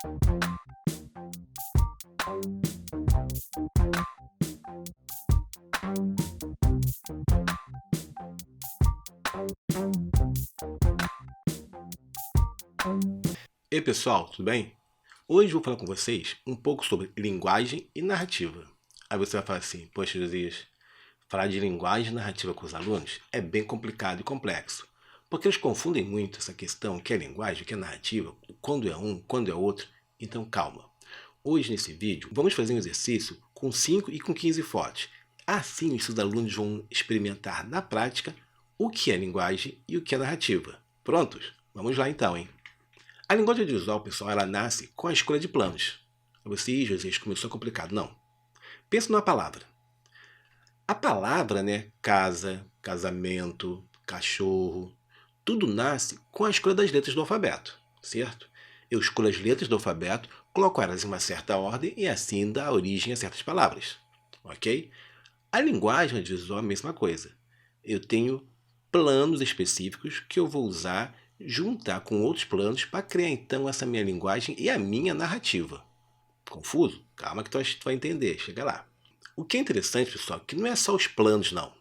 Ei pessoal, tudo bem? Hoje eu vou falar com vocês um pouco sobre linguagem e narrativa. Aí você vai falar assim, poxa Josias, falar de linguagem e narrativa com os alunos é bem complicado e complexo, porque eles confundem muito essa questão, o que é linguagem, o que é narrativa, quando é um, quando é outro. Então calma. Hoje nesse vídeo vamos fazer um exercício com 5 e com 15 fotos. Assim os seus alunos vão experimentar na prática o que é linguagem e o que é narrativa. Prontos? Vamos lá então, hein? A linguagem audiovisual, pessoal, ela nasce com a escolha de planos. Você, José, começou complicado. Não. Pensa numa palavra. A palavra, né? Casa, casamento, cachorro, tudo nasce com a escolha das letras do alfabeto, certo? Eu escolho as letras do alfabeto, coloco elas em uma certa ordem e assim dá origem a certas palavras, ok? A linguagem audiovisual é a mesma coisa. Eu tenho planos específicos que eu vou usar, juntar com outros planos para criar então essa minha linguagem e a minha narrativa. Confuso? Calma que tu vai entender, chega lá. O que é interessante, pessoal, é que não é só os planos não,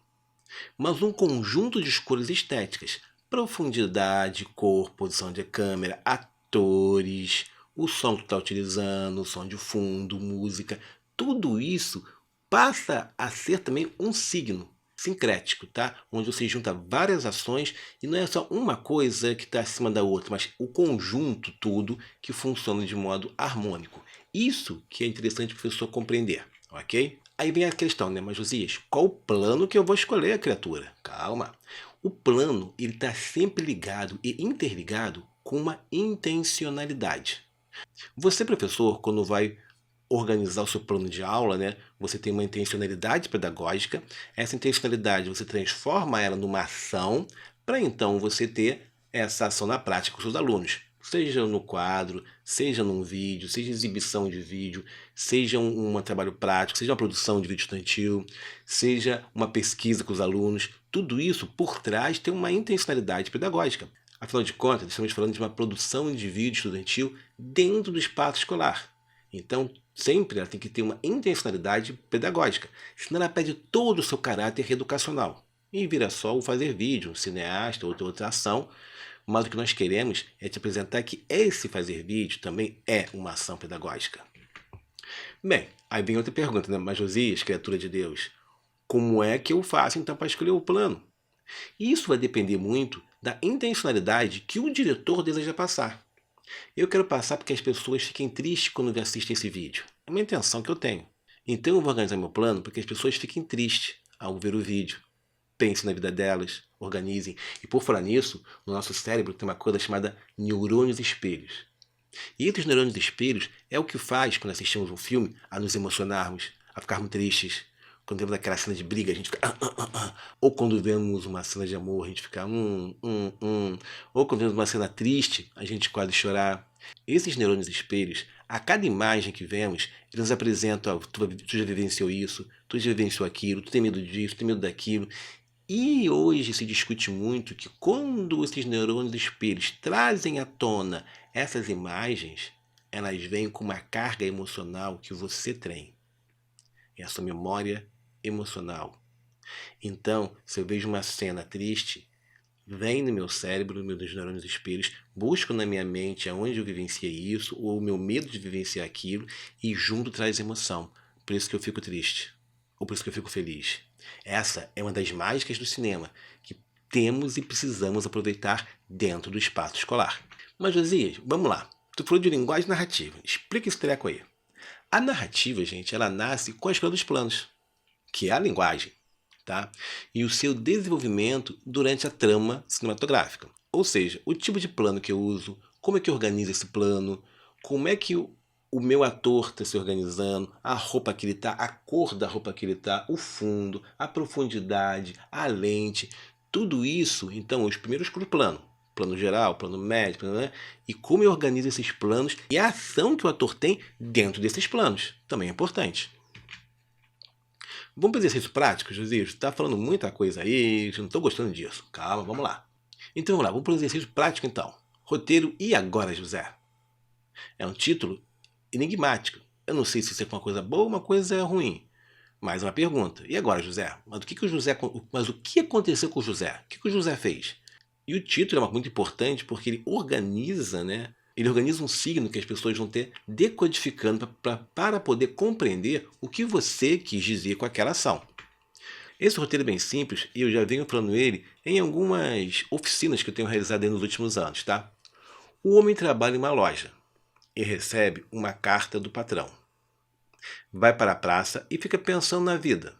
mas um conjunto de escolhas estéticas, profundidade, cor, posição de câmera, atores, o som que tu está utilizando, o som de fundo, música, tudo isso passa a ser também um signo sincrético, tá? Onde você junta várias ações e não é só uma coisa que está acima da outra, mas o conjunto todo que funciona de modo harmônico. Isso que é interessante para o professor compreender, ok? Aí vem a questão, né, mas Josias, qual o plano que eu vou escolher, criatura? Calma. O plano ele está sempre ligado e interligado com uma intencionalidade. Você, professor, quando vai organizar o seu plano de aula, né? Você tem uma intencionalidade pedagógica. Essa intencionalidade você transforma ela numa ação para então você ter essa ação na prática com os seus alunos. Seja no quadro, seja num vídeo, seja exibição de vídeo, seja um trabalho prático, seja uma produção de vídeo estudantil, seja uma pesquisa com os alunos. Tudo isso por trás tem uma intencionalidade pedagógica. Afinal de contas, estamos falando de uma produção de vídeo estudantil dentro do espaço escolar. Então, sempre ela tem que ter uma intencionalidade pedagógica, senão ela perde todo o seu caráter educacional e vira só o fazer vídeo, um cineasta ou outra ação, mas o que nós queremos é te apresentar que esse fazer vídeo também é uma ação pedagógica. Bem, aí vem outra pergunta, né? Mas Josias, criatura de Deus, como é que eu faço então para escolher o plano? Isso vai depender muito da intencionalidade que o diretor deseja passar. Eu quero passar porque as pessoas fiquem tristes quando assistem esse vídeo. É uma intenção que eu tenho. Então eu vou organizar meu plano para que as pessoas fiquem tristes ao ver o vídeo. Pensem na vida delas, organizem. E por falar nisso, no nosso cérebro tem uma coisa chamada neurônios espelhos. E esses neurônios espelhos é o que faz, quando assistimos um filme, a nos emocionarmos, a ficarmos tristes. Quando vemos aquela cena de briga, a gente fica... Ou quando vemos uma cena de amor, a gente fica... Ou quando vemos uma cena triste, a gente quase chorar. Esses neurônios espelhos, a cada imagem que vemos, eles apresentam... Tu já vivenciou isso, tu já vivenciou aquilo, tu tem medo disso, tu tem medo daquilo. E hoje se discute muito que quando esses neurônios espelhos trazem à tona essas imagens, elas vêm com uma carga emocional que você tem. É a sua memória emocional. Então, se eu vejo uma cena triste, vem no meu cérebro, nos meus neurônios espelhos, busco na minha mente aonde eu vivenciei isso, ou o meu medo de vivenciar aquilo, e junto traz emoção. Por isso que eu fico triste, ou por isso que eu fico feliz. Essa é uma das mágicas do cinema, que temos e precisamos aproveitar dentro do espaço escolar. Mas, Josias, vamos lá. Tu falou de linguagem narrativa. Explica esse treco aí. A narrativa, gente, ela nasce com a escolha dos planos, que é a linguagem, tá? E o seu desenvolvimento durante a trama cinematográfica. Ou seja, o tipo de plano que eu uso, como é que eu organizo esse plano, como é que o meu ator está se organizando, a roupa que ele está, a cor da roupa que ele está, o fundo, a profundidade, a lente, tudo isso, então, os primeiros escolho o plano. Plano geral, plano médio, plano, né? E como eu organizo esses planos e a ação que o ator tem dentro desses planos, também é importante. Vamos para o exercício prático, Josias? Você está falando muita coisa aí, eu não estou gostando disso. Calma, vamos lá. Então vamos lá, vamos para o exercício prático então. Roteiro e agora, José? É um título enigmático. Eu não sei se isso é uma coisa boa ou uma coisa ruim. Mais uma pergunta. E agora, José? Mas o que aconteceu com o José? O que o José fez? E o título é muito importante porque ele organiza, né? Ele organiza um signo que as pessoas vão ter decodificando para poder compreender o que você quis dizer com aquela ação. Esse roteiro é bem simples e eu já venho falando ele em algumas oficinas que eu tenho realizado nos últimos anos, tá? O homem trabalha em uma loja e recebe uma carta do patrão. Vai para a praça e fica pensando na vida.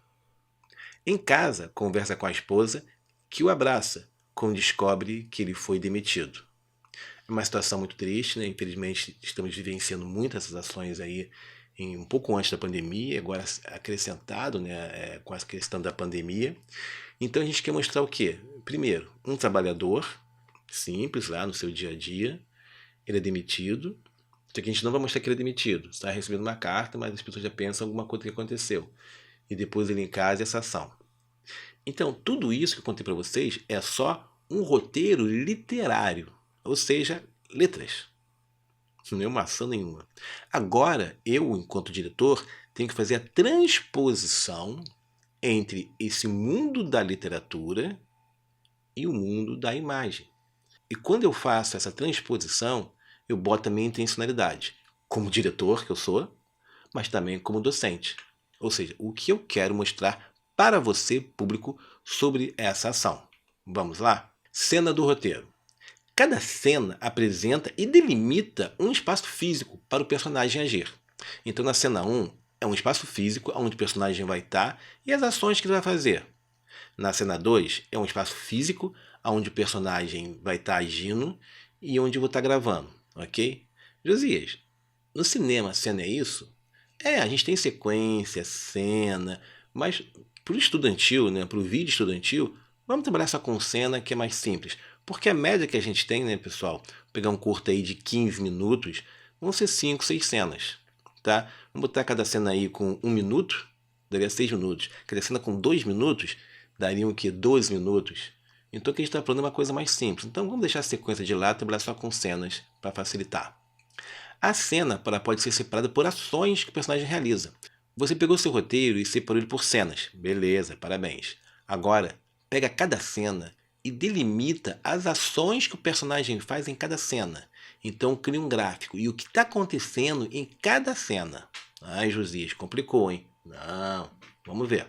Em casa, conversa com a esposa, que o abraça, quando descobre que ele foi demitido. É uma situação muito triste, né? Infelizmente, estamos vivenciando muitas essas ações aí um pouco antes da pandemia, agora acrescentado, né, com a questão da pandemia. Então a gente quer mostrar o quê? Primeiro, um trabalhador simples lá no seu dia a dia, ele é demitido. Só que a gente não vai mostrar que ele é demitido. Está recebendo uma carta, mas as pessoas já pensam alguma coisa que aconteceu. E depois ele em casa essa ação. Então, tudo isso que eu contei para vocês é só um roteiro literário, ou seja, letras. Não é uma ação nenhuma. Agora, eu, enquanto diretor, tenho que fazer a transposição entre esse mundo da literatura e o mundo da imagem. E quando eu faço essa transposição, eu boto a minha intencionalidade, como diretor que eu sou, mas também como docente. Ou seja, o que eu quero mostrar para você, público, sobre essa ação. Vamos lá? Cena do roteiro. Cada cena apresenta e delimita um espaço físico para o personagem agir. Então, na cena 1, é um espaço físico onde o personagem vai estar e as ações que ele vai fazer. Na cena 2, é um espaço físico onde o personagem vai estar agindo e onde eu vou estar gravando, ok? Josias, no cinema a cena é isso? A gente tem sequência, cena, mas para o estudantil, né, para o vídeo estudantil, vamos trabalhar só com cena que é mais simples. Porque a média que a gente tem, né, pessoal, pegar um curto aí de 15 minutos, vão ser 5, 6 cenas, tá? Vamos botar cada cena aí com 1 minuto, daria 6 minutos. Cada cena com 2 minutos, daria o quê? 12 minutos. Então o que a gente está falando é uma coisa mais simples. Então vamos deixar a sequência de lado e trabalhar só com cenas para facilitar. A cena pode ser separada por ações que o personagem realiza. Você pegou seu roteiro e separou ele por cenas. Beleza, parabéns. Agora, pega cada cena e delimita as ações que o personagem faz em cada cena. Então, cria um gráfico e o que está acontecendo em cada cena. Ai, Josias, complicou, hein? Não, vamos ver.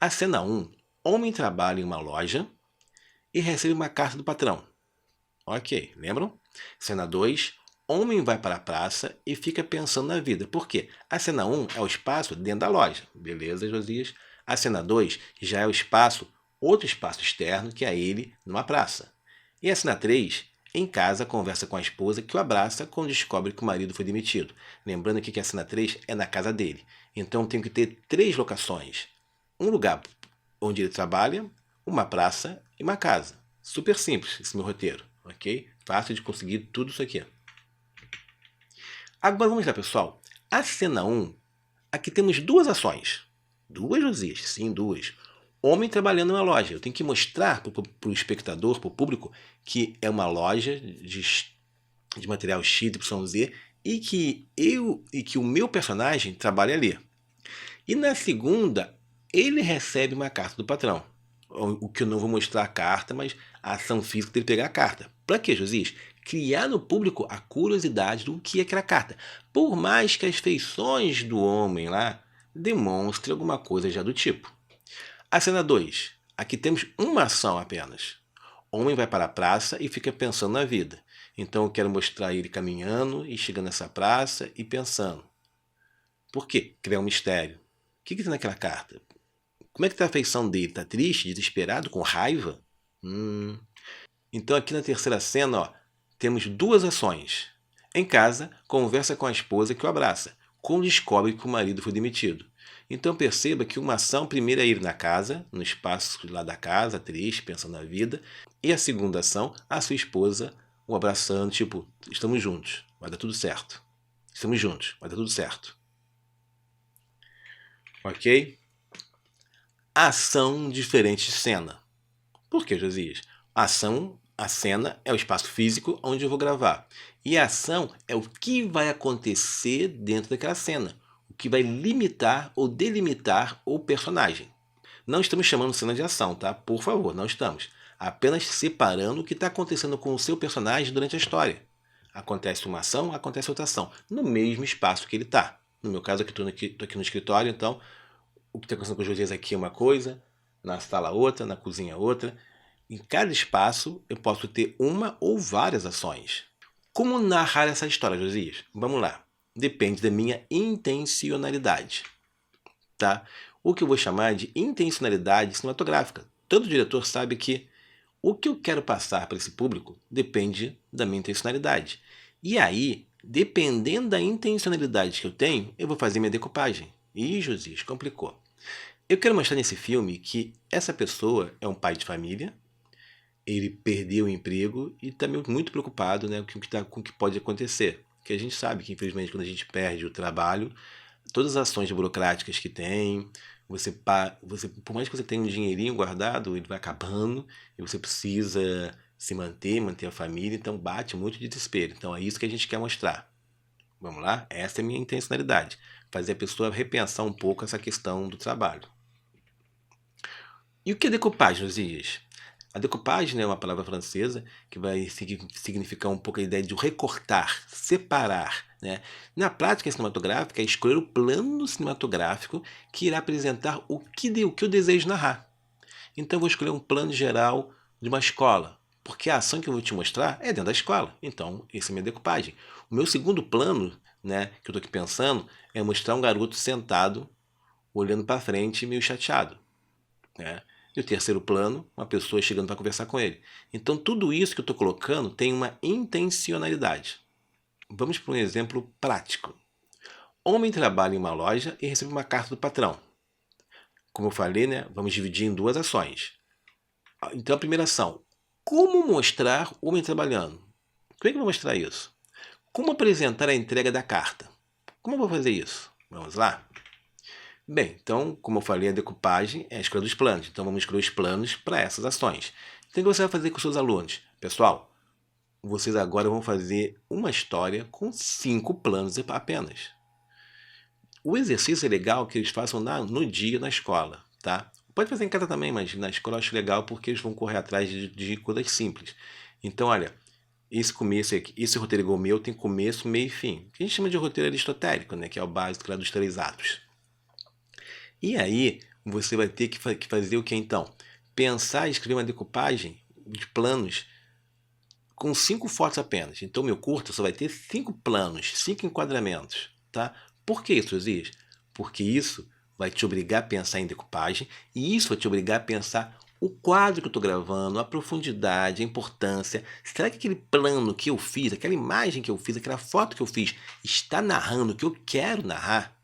A cena 1, homem trabalha em uma loja e recebe uma carta do patrão. Ok, lembram? Cena 2, homem vai para a praça e fica pensando na vida. Por quê? A cena 1 é o espaço dentro da loja. Beleza, Josias? A cena 2 já é o espaço, outro espaço externo, que é ele numa praça. E a cena 3, em casa, conversa com a esposa que o abraça quando descobre que o marido foi demitido. Lembrando aqui que a cena 3 é na casa dele. Então tem que ter 3 locações. Um lugar onde ele trabalha, uma praça e uma casa. Super simples esse meu roteiro, ok? Fácil de conseguir tudo isso aqui. Agora vamos lá, pessoal. A cena 1, aqui temos 2 ações. 2, Josias? Sim, 2. Homem trabalhando na loja. Eu tenho que mostrar para o espectador, para o público, que é uma loja de material X, Y, Z e que o meu personagem trabalha ali. E na segunda, ele recebe uma carta do patrão. O que eu não vou mostrar a carta, mas a ação física dele pegar a carta. Para quê, Josias? Criar no público a curiosidade do que é aquela carta. Por mais que as feições do homem lá demonstrem alguma coisa já do tipo. A cena 2. Aqui temos uma ação apenas. O homem vai para a praça e fica pensando na vida. Então eu quero mostrar ele caminhando e chegando nessa praça e pensando. Por quê? Criar um mistério. O que tem naquela carta? Como é que está a feição dele? Está triste, desesperado, com raiva? Então aqui na terceira cena, ó, temos 2 ações. Em casa, conversa com a esposa que o abraça, quando descobre que o marido foi demitido. Então perceba que uma ação primeiro é ir na casa, no espaço lá da casa, triste, pensando na vida. E a segunda ação, a sua esposa o abraçando, tipo, estamos juntos, vai dar tudo certo. Estamos juntos, vai dar tudo certo. Ok? Ação diferente de cena. Por que, Josias? A ação A cena é o espaço físico onde eu vou gravar. E a ação é o que vai acontecer dentro daquela cena, o que vai limitar ou delimitar o personagem. Não estamos chamando cena de ação, tá? Por favor, não estamos. Apenas separando o que está acontecendo com o seu personagem durante a história. Acontece uma ação, acontece outra ação, no mesmo espaço que ele está. No meu caso, estou aqui no escritório, então o que está acontecendo com o Josias aqui é uma coisa, na sala outra, na cozinha outra. Em cada espaço eu posso ter uma ou várias ações. Como narrar essa história, Josias? Vamos lá. Depende da minha intencionalidade, tá? O que eu vou chamar de intencionalidade cinematográfica. Todo diretor sabe que o que eu quero passar para esse público depende da minha intencionalidade. E aí, dependendo da intencionalidade que eu tenho, eu vou fazer minha decupagem. Ih, Josias, complicou. Eu quero mostrar nesse filme que essa pessoa é um pai de família, ele perdeu o emprego e está muito preocupado, né, com o que pode acontecer. Porque a gente sabe que, infelizmente, quando a gente perde o trabalho, todas as ações burocráticas que tem, por mais que você tenha um dinheirinho guardado, ele vai acabando e você precisa se manter a família, então bate muito de desespero. Então é isso que a gente quer mostrar. Vamos lá? Essa é a minha intencionalidade. Fazer a pessoa repensar um pouco essa questão do trabalho. E o que é decupagem, Josias? A decupagem, né, é uma palavra francesa que vai significar um pouco a ideia de recortar, separar. Né? Na prática cinematográfica, é escolher o plano cinematográfico que irá apresentar o que eu desejo narrar. Então, eu vou escolher um plano geral de uma escola, porque a ação que eu vou te mostrar é dentro da escola. Então, essa é a minha decupagem. O meu segundo plano, né, que eu estou aqui pensando, é mostrar um garoto sentado, olhando para frente, meio chateado. Né? E o terceiro plano, uma pessoa chegando para conversar com ele. Então, tudo isso que eu estou colocando tem uma intencionalidade. Vamos para um exemplo prático. Homem trabalha em uma loja e recebe uma carta do patrão. Como eu falei, né, vamos dividir em duas ações. Então, a primeira ação. Como mostrar o homem trabalhando? Como é que eu vou mostrar isso? Como apresentar a entrega da carta? Como eu vou fazer isso? Vamos lá? Bem, então, como eu falei, a decupagem é a escolha dos planos. Então, vamos escolher os planos para essas ações. Então, o que você vai fazer com os seus alunos? Pessoal, vocês agora vão fazer uma história com 5 planos apenas. O exercício é legal que eles façam no dia na escola, tá? Pode fazer em casa também, mas na escola eu acho legal porque eles vão correr atrás de coisas simples. Então, olha, esse roteiro igual meu tem começo, meio e fim. Que a gente chama de roteiro aristotélico, né? Que é o básico lá dos 3 atos. E aí, você vai ter que fazer o que então? Pensar e escrever uma decupagem de planos com 5 fotos apenas. Então, meu curto só vai ter 5 planos, 5 enquadramentos. Tá? Por que isso, Josias? Porque isso vai te obrigar a pensar em decupagem e isso vai te obrigar a pensar o quadro que eu estou gravando, a profundidade, a importância. Será que aquele plano que eu fiz, aquela imagem que eu fiz, aquela foto que eu fiz, está narrando o que eu quero narrar?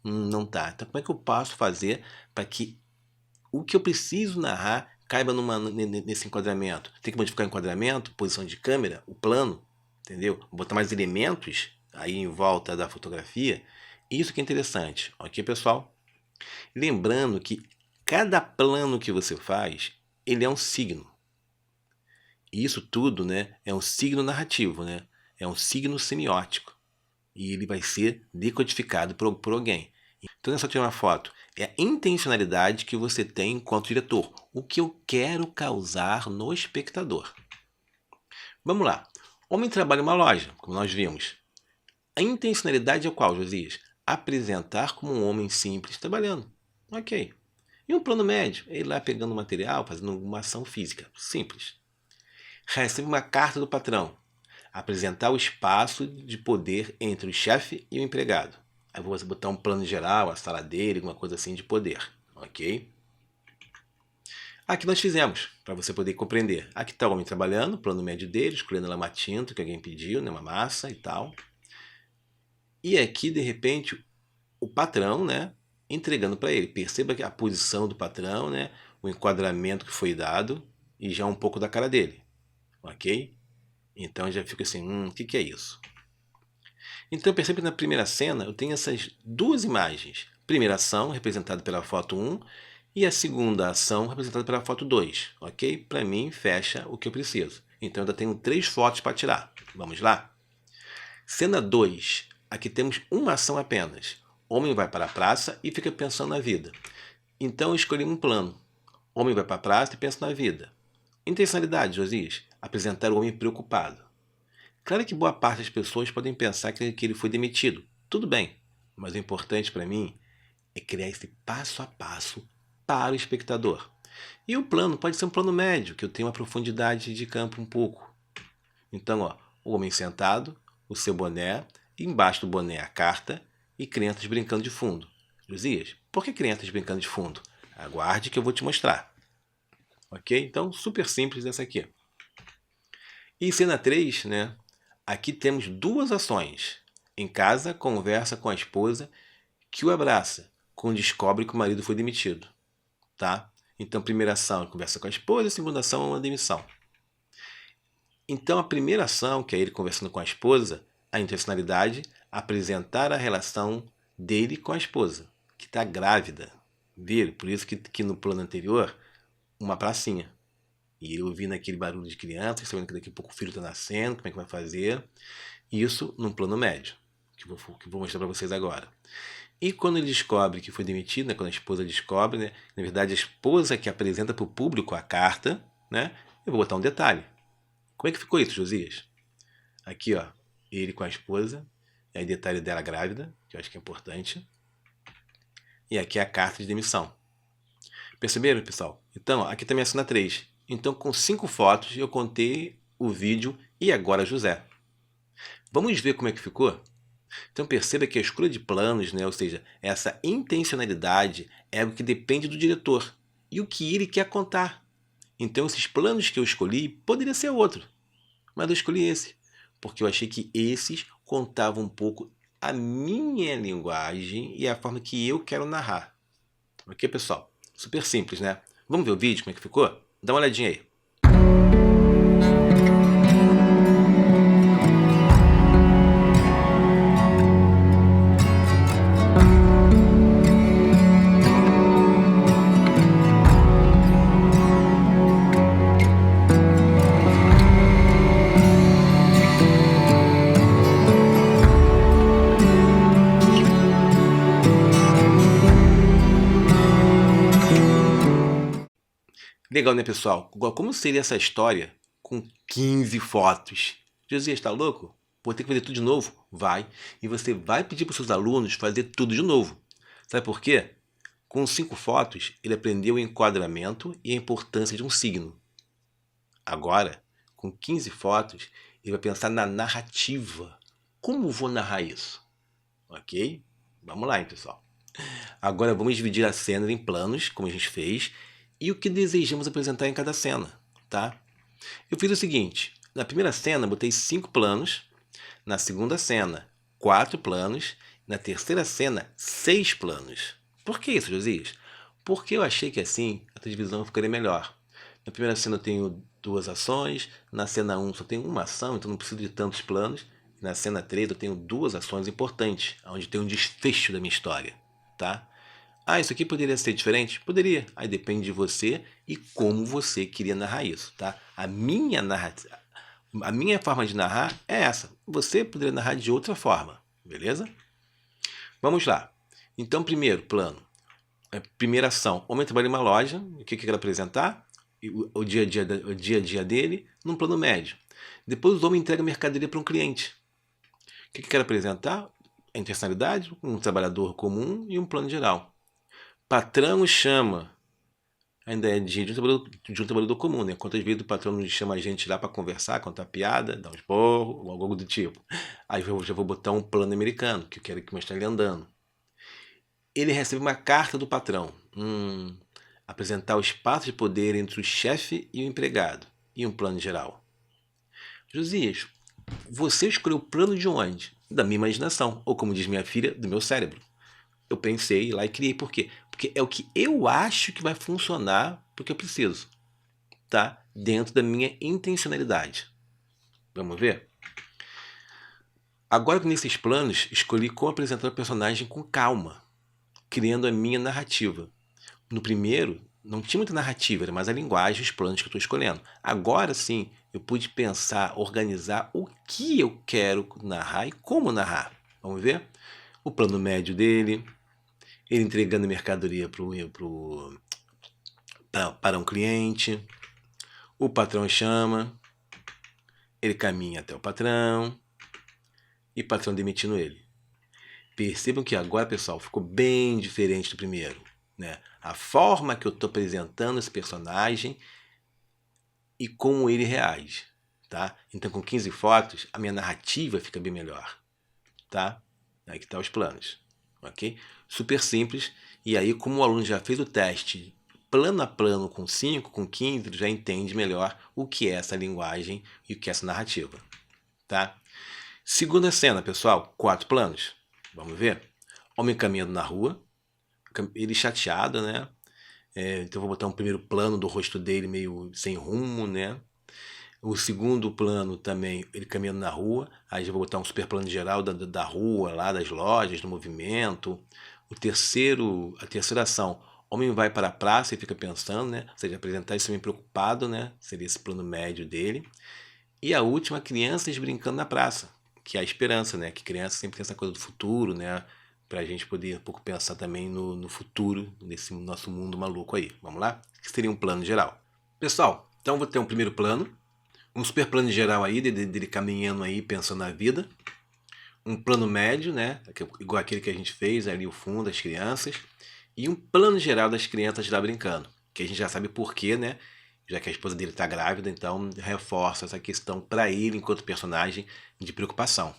Não tá. Então, como é que eu posso fazer para que o que eu preciso narrar caiba nesse enquadramento? Tem que modificar o enquadramento, posição de câmera, o plano, entendeu? Botar mais elementos aí em volta da fotografia. Isso que é interessante, ok, pessoal? Lembrando que cada plano que você faz, ele é um signo. E isso tudo, né, é um signo narrativo, né? É um signo semiótico. E ele vai ser decodificado por alguém. Então não é só tirar uma foto, é a intencionalidade que você tem enquanto diretor. O que eu quero causar no espectador. Vamos lá. Homem trabalha em uma loja, como nós vimos. A intencionalidade é qual, Josias? Apresentar como um homem simples trabalhando. Ok. E um plano médio? É ir lá pegando material, fazendo uma ação física. Simples. Recebe uma carta do patrão. Apresentar o espaço de poder entre o chefe e o empregado. Aí você botar um plano geral, a sala dele, alguma coisa assim de poder, ok? Aqui nós fizemos, para você poder compreender. Aqui está o homem trabalhando, o plano médio dele, escolhendo lá uma tinta que alguém pediu, né, uma massa e tal. E aqui, de repente, o patrão, né, entregando para ele. Perceba que a posição do patrão, né, o enquadramento que foi dado e já um pouco da cara dele, ok? Então já fica assim, o que é isso? Então perceba que na primeira cena eu tenho essas duas imagens. Primeira ação, representada pela foto 1, e a segunda ação, representada pela foto 2. Ok? Para mim, fecha o que eu preciso. Então ainda tenho 3 fotos para tirar. Vamos lá? Cena 2. Aqui temos uma ação apenas. Homem vai para a praça e fica pensando na vida. Então eu escolhi um plano. Homem vai para a praça e pensa na vida. Intencionalidade, Josias. Apresentar o homem preocupado. Claro que boa parte das pessoas podem pensar que ele foi demitido. Tudo bem. Mas o importante para mim é criar esse passo a passo para o espectador. E o plano pode ser um plano médio, que eu tenho uma profundidade de campo um pouco. Então, ó, o homem sentado, o seu boné, e embaixo do boné a carta e crianças brincando de fundo. Josias, por que crianças brincando de fundo? Aguarde que eu vou te mostrar. Ok? Então, super simples essa aqui. E cena 3, né? Aqui temos 2 ações. Em casa, conversa com a esposa que o abraça quando descobre que o marido foi demitido. Tá? Então, primeira ação, conversa com a esposa, segunda ação é uma demissão. Então, a primeira ação, que é ele conversando com a esposa, a intencionalidade, apresentar a relação dele com a esposa, que está grávida. Viram? Por isso que no plano anterior, uma pracinha. E ele ouvindo aquele barulho de criança, sabendo que daqui a pouco o filho está nascendo, como é que vai fazer. Isso num plano médio, que vou mostrar para vocês agora. E quando ele descobre que foi demitido, né, quando a esposa descobre, né, na verdade a esposa que apresenta para o público a carta, né, eu vou botar um detalhe. Como é que ficou isso, Josias? Aqui, ó, ele com a esposa, e aí detalhe dela grávida, que eu acho que é importante. E aqui a carta de demissão. Perceberam, pessoal? Então, ó, aqui também a cena 3. Então, com 5 fotos, eu contei o vídeo e agora José. Vamos ver como é que ficou? Então perceba que a escolha de planos, né, ou seja, essa intencionalidade é algo que depende do diretor e o que ele quer contar. Então esses planos que eu escolhi poderia ser outro, mas eu escolhi esse, porque eu achei que esses contavam um pouco a minha linguagem e a forma que eu quero narrar. Ok, pessoal? Super simples, né? Vamos ver o vídeo, como é que ficou? Dá uma olhadinha aí. Legal, né, pessoal? Como seria essa história com 15 fotos? Josias, está louco? Vou ter que fazer tudo de novo? Vai. E você vai pedir para os seus alunos fazer tudo de novo. Sabe por quê? Com 5 fotos, ele aprendeu o enquadramento e a importância de um signo. Agora, com 15 fotos, ele vai pensar na narrativa. Como vou narrar isso? Ok? Vamos lá, hein, pessoal. Agora vamos dividir a cena em planos, como a gente fez, e o que desejamos apresentar em cada cena, tá? Eu fiz o seguinte, na primeira cena botei 5 planos, na segunda cena 4 planos, na terceira cena 6 planos. Por que isso, Josias? Porque eu achei que assim a divisão ficaria melhor. Na primeira cena eu tenho 2 ações, na cena 1 só tenho uma ação, então não preciso de tantos planos. Na cena 3 eu tenho 2 ações importantes, onde tem um desfecho da minha história, tá? Ah, isso aqui poderia ser diferente? Poderia. Aí depende de você e como você queria narrar isso, tá? A minha forma de narrar é essa. Você poderia narrar de outra forma, beleza? Vamos lá. Então, primeiro plano. Primeira ação. Homem trabalha em uma loja. O que eu quero apresentar? O dia a dia dele num plano médio. Depois o homem entrega a mercadoria para um cliente. O que eu quero apresentar? A intencionalidade, um trabalhador comum e um plano geral. Patrão chama, ainda é de um trabalhador comum, né? Quantas vezes o patrão nos chama a gente lá para conversar, contar piada, dar uns porros, ou algo do tipo. Aí eu já vou botar um plano americano, que eu quero mostrar ele andando. Ele recebe uma carta do patrão. Apresentar o espaço de poder entre o chefe e o empregado. E um plano geral. Josias, você escolheu o plano de onde? Da minha imaginação, ou como diz minha filha, do meu cérebro. Eu pensei lá e criei. Por quê? Porque é o que eu acho que vai funcionar porque eu preciso. Tá? Dentro da minha intencionalidade. Vamos ver? Agora, nesses planos, escolhi como apresentar o personagem com calma, criando a minha narrativa. No primeiro, não tinha muita narrativa, era mais a linguagem, os planos que eu estou escolhendo. Agora sim, eu pude pensar, organizar o que eu quero narrar e como narrar. Vamos ver? O plano médio dele, ele entregando mercadoria para um cliente, o patrão chama, ele caminha até o patrão e o patrão demitindo ele. Percebam que agora, pessoal, ficou bem diferente do primeiro, né? A forma que eu estou apresentando esse personagem e como ele reage, tá? Então, com 15 fotos, a minha narrativa fica bem melhor, tá? Aí que tá os planos, ok? Super simples. E aí, como o aluno já fez o teste plano a plano com 5, com 15, ele já entende melhor o que é essa linguagem e o que é essa narrativa, tá? Segunda cena, pessoal, 4 planos. Vamos ver? Homem caminhando na rua, ele chateado, né? Então vou botar um primeiro plano do rosto dele meio sem rumo, né? O segundo plano também, ele caminhando na rua. Aí já vou botar um super plano geral da rua, lá das lojas, do movimento. A terceira ação, homem vai para a praça e fica pensando, né? Ou seja, apresentar isso meio preocupado, né? Seria esse plano médio dele. E a última, crianças brincando na praça, que é a esperança, né? Que criança sempre tem essa coisa do futuro, né? Pra gente poder um pouco pensar também no futuro, nesse nosso mundo maluco aí. Vamos lá? Que seria um plano geral. Pessoal, então vou ter um primeiro plano, um super plano geral aí, dele caminhando aí, pensando na vida. Um plano médio, né? Igual aquele que a gente fez ali, o fundo, das crianças. E um plano geral das crianças lá brincando, que a gente já sabe por quê, né? Já que a esposa dele está grávida, então reforça essa questão para ele, enquanto personagem, de preocupação.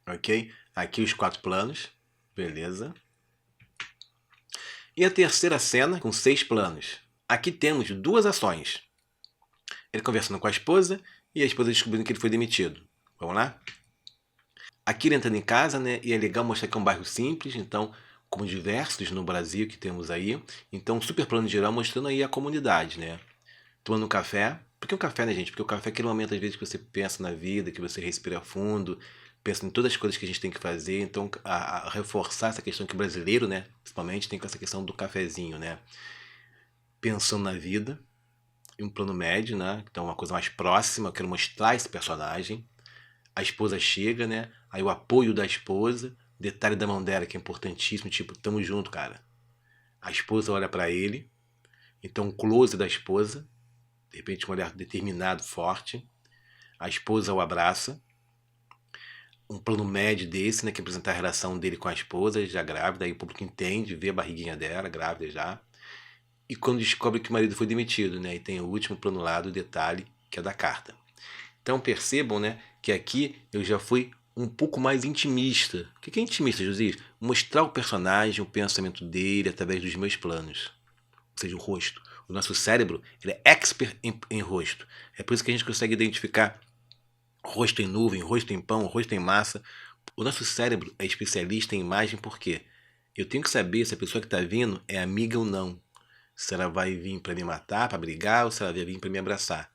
Ok? Aqui os 4 planos, beleza. E a terceira cena, com 6 planos. Aqui temos 2 ações. Ele conversando com a esposa e a esposa descobrindo que ele foi demitido. Vamos lá? Aqui ele entrando em casa, né? E é legal mostrar que é um bairro simples, então, como diversos no Brasil que temos aí. Então, um super plano geral mostrando aí a comunidade, né? Tomando um café. Por que um café, né, gente? Porque o café é aquele momento, às vezes, que você pensa na vida, que você respira fundo, pensa em todas as coisas que a gente tem que fazer. Então, a reforçar essa questão que o brasileiro, né, principalmente, tem com essa questão do cafezinho, né? Pensando na vida, em um plano médio, né? Então, uma coisa mais próxima, eu quero mostrar esse personagem. A esposa chega, né? Aí o apoio da esposa, detalhe da mão dela que é importantíssimo, tipo, tamo junto, cara. A esposa olha pra ele, então um close da esposa, de repente um olhar determinado, forte. A esposa o abraça. Um plano médio desse, né, que apresentar a relação dele com a esposa, já grávida, aí o público entende, vê a barriguinha dela, grávida já. E quando descobre que o marido foi demitido, né, e tem o último plano lá do detalhe, que é da carta. Então percebam, né, que aqui eu já fui um pouco mais intimista. O que é intimista, Josias? Mostrar o personagem, o pensamento dele através dos meus planos. Ou seja, o rosto. O nosso cérebro, ele é expert em rosto. É por isso que a gente consegue identificar rosto em nuvem, rosto em pão, rosto em massa. O nosso cérebro é especialista em imagem porque eu tenho que saber se a pessoa que está vindo é amiga ou não. Se ela vai vir para me matar, para brigar, ou se ela vai vir para me abraçar.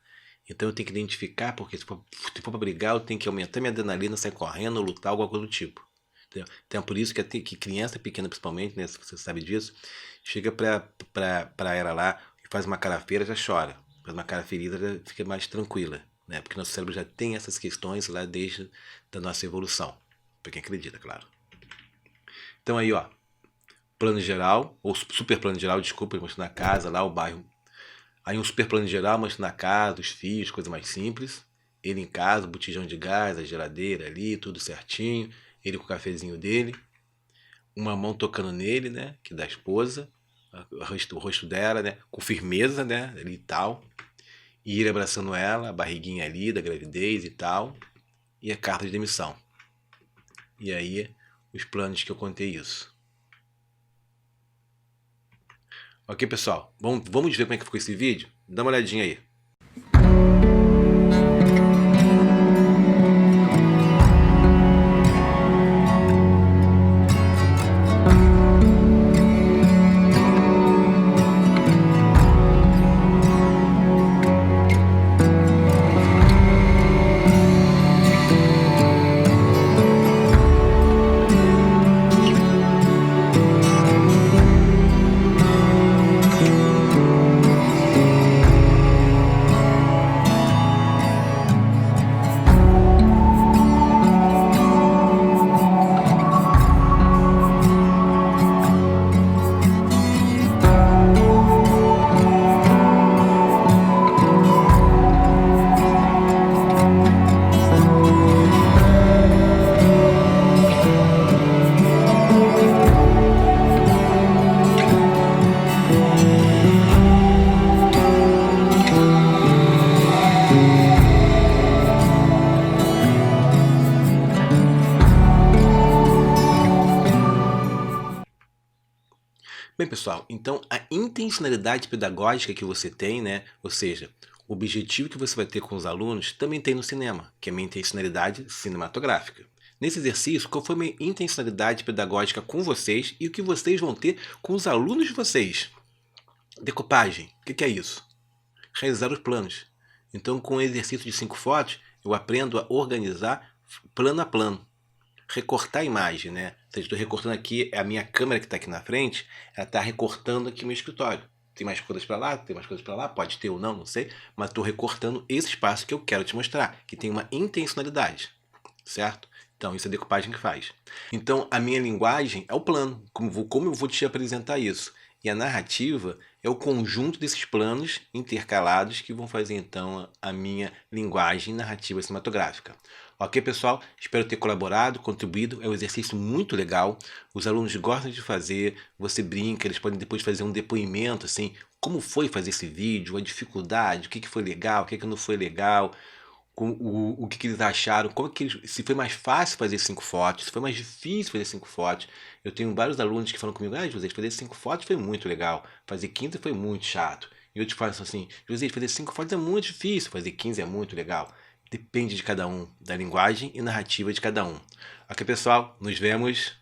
Então eu tenho que identificar, porque se for para brigar, eu tenho que aumentar minha adrenalina, sair correndo, lutar, alguma coisa do tipo. Entendeu? Então é por isso que criança pequena, principalmente, né, se você sabe disso, chega pra ela lá e faz uma cara feia, já chora. Faz uma cara ferida, já fica mais tranquila. Né? Porque nosso cérebro já tem essas questões lá desde a nossa evolução. Para quem acredita, claro. Então aí, ó. Plano geral, ou super plano geral, desculpa, mostrando a casa lá, o bairro. Aí um super plano geral, mostrando a casa, os fios, coisa mais simples. Ele em casa, o botijão de gás, a geladeira ali, tudo certinho. Ele com o cafezinho dele. Uma mão tocando nele, né, que é da esposa. O rosto dela, né, com firmeza, né, ali e tal. E ele abraçando ela, a barriguinha ali da gravidez e tal. E a carta de demissão. E aí, os planos que eu contei isso. Ok, pessoal? Vamos ver como é que ficou esse vídeo? Dá uma olhadinha aí. Bem, pessoal, então a intencionalidade pedagógica que você tem, né? Ou seja, o objetivo que você vai ter com os alunos também tem no cinema, que é a minha intencionalidade cinematográfica. Nesse exercício, qual foi a minha intencionalidade pedagógica com vocês e o que vocês vão ter com os alunos de vocês? Decupagem, o que é isso? Realizar os planos. Então, com o exercício de 5 fotos, eu aprendo a organizar plano a plano. Recortar a imagem, né? Ou seja, estou recortando aqui, a minha câmera que está aqui na frente, ela está recortando aqui o meu escritório. Tem mais coisas para lá, tem mais coisas para lá, pode ter ou não, não sei, mas estou recortando esse espaço que eu quero te mostrar, que tem uma intencionalidade, certo? Então, isso é a decupagem que faz. Então, a minha linguagem é o plano, como eu vou te apresentar isso. E a narrativa é o conjunto desses planos intercalados que vão fazer, então, a minha linguagem narrativa cinematográfica. Ok, pessoal? Espero ter colaborado, contribuído. É um exercício muito legal. Os alunos gostam de fazer. Você brinca, eles podem depois fazer um depoimento, assim, como foi fazer esse vídeo, a dificuldade, o que foi legal, o que não foi legal, o que eles acharam, se foi mais fácil fazer 5 fotos, se foi mais difícil fazer 5 fotos. Eu tenho vários alunos que falam comigo, José, fazer 5 fotos foi muito legal, fazer 15 foi muito chato. E eu te falo assim, José, fazer 5 fotos é muito difícil, fazer 15 é muito legal. Depende de cada um, da linguagem e narrativa de cada um. Ok, pessoal? Nos vemos.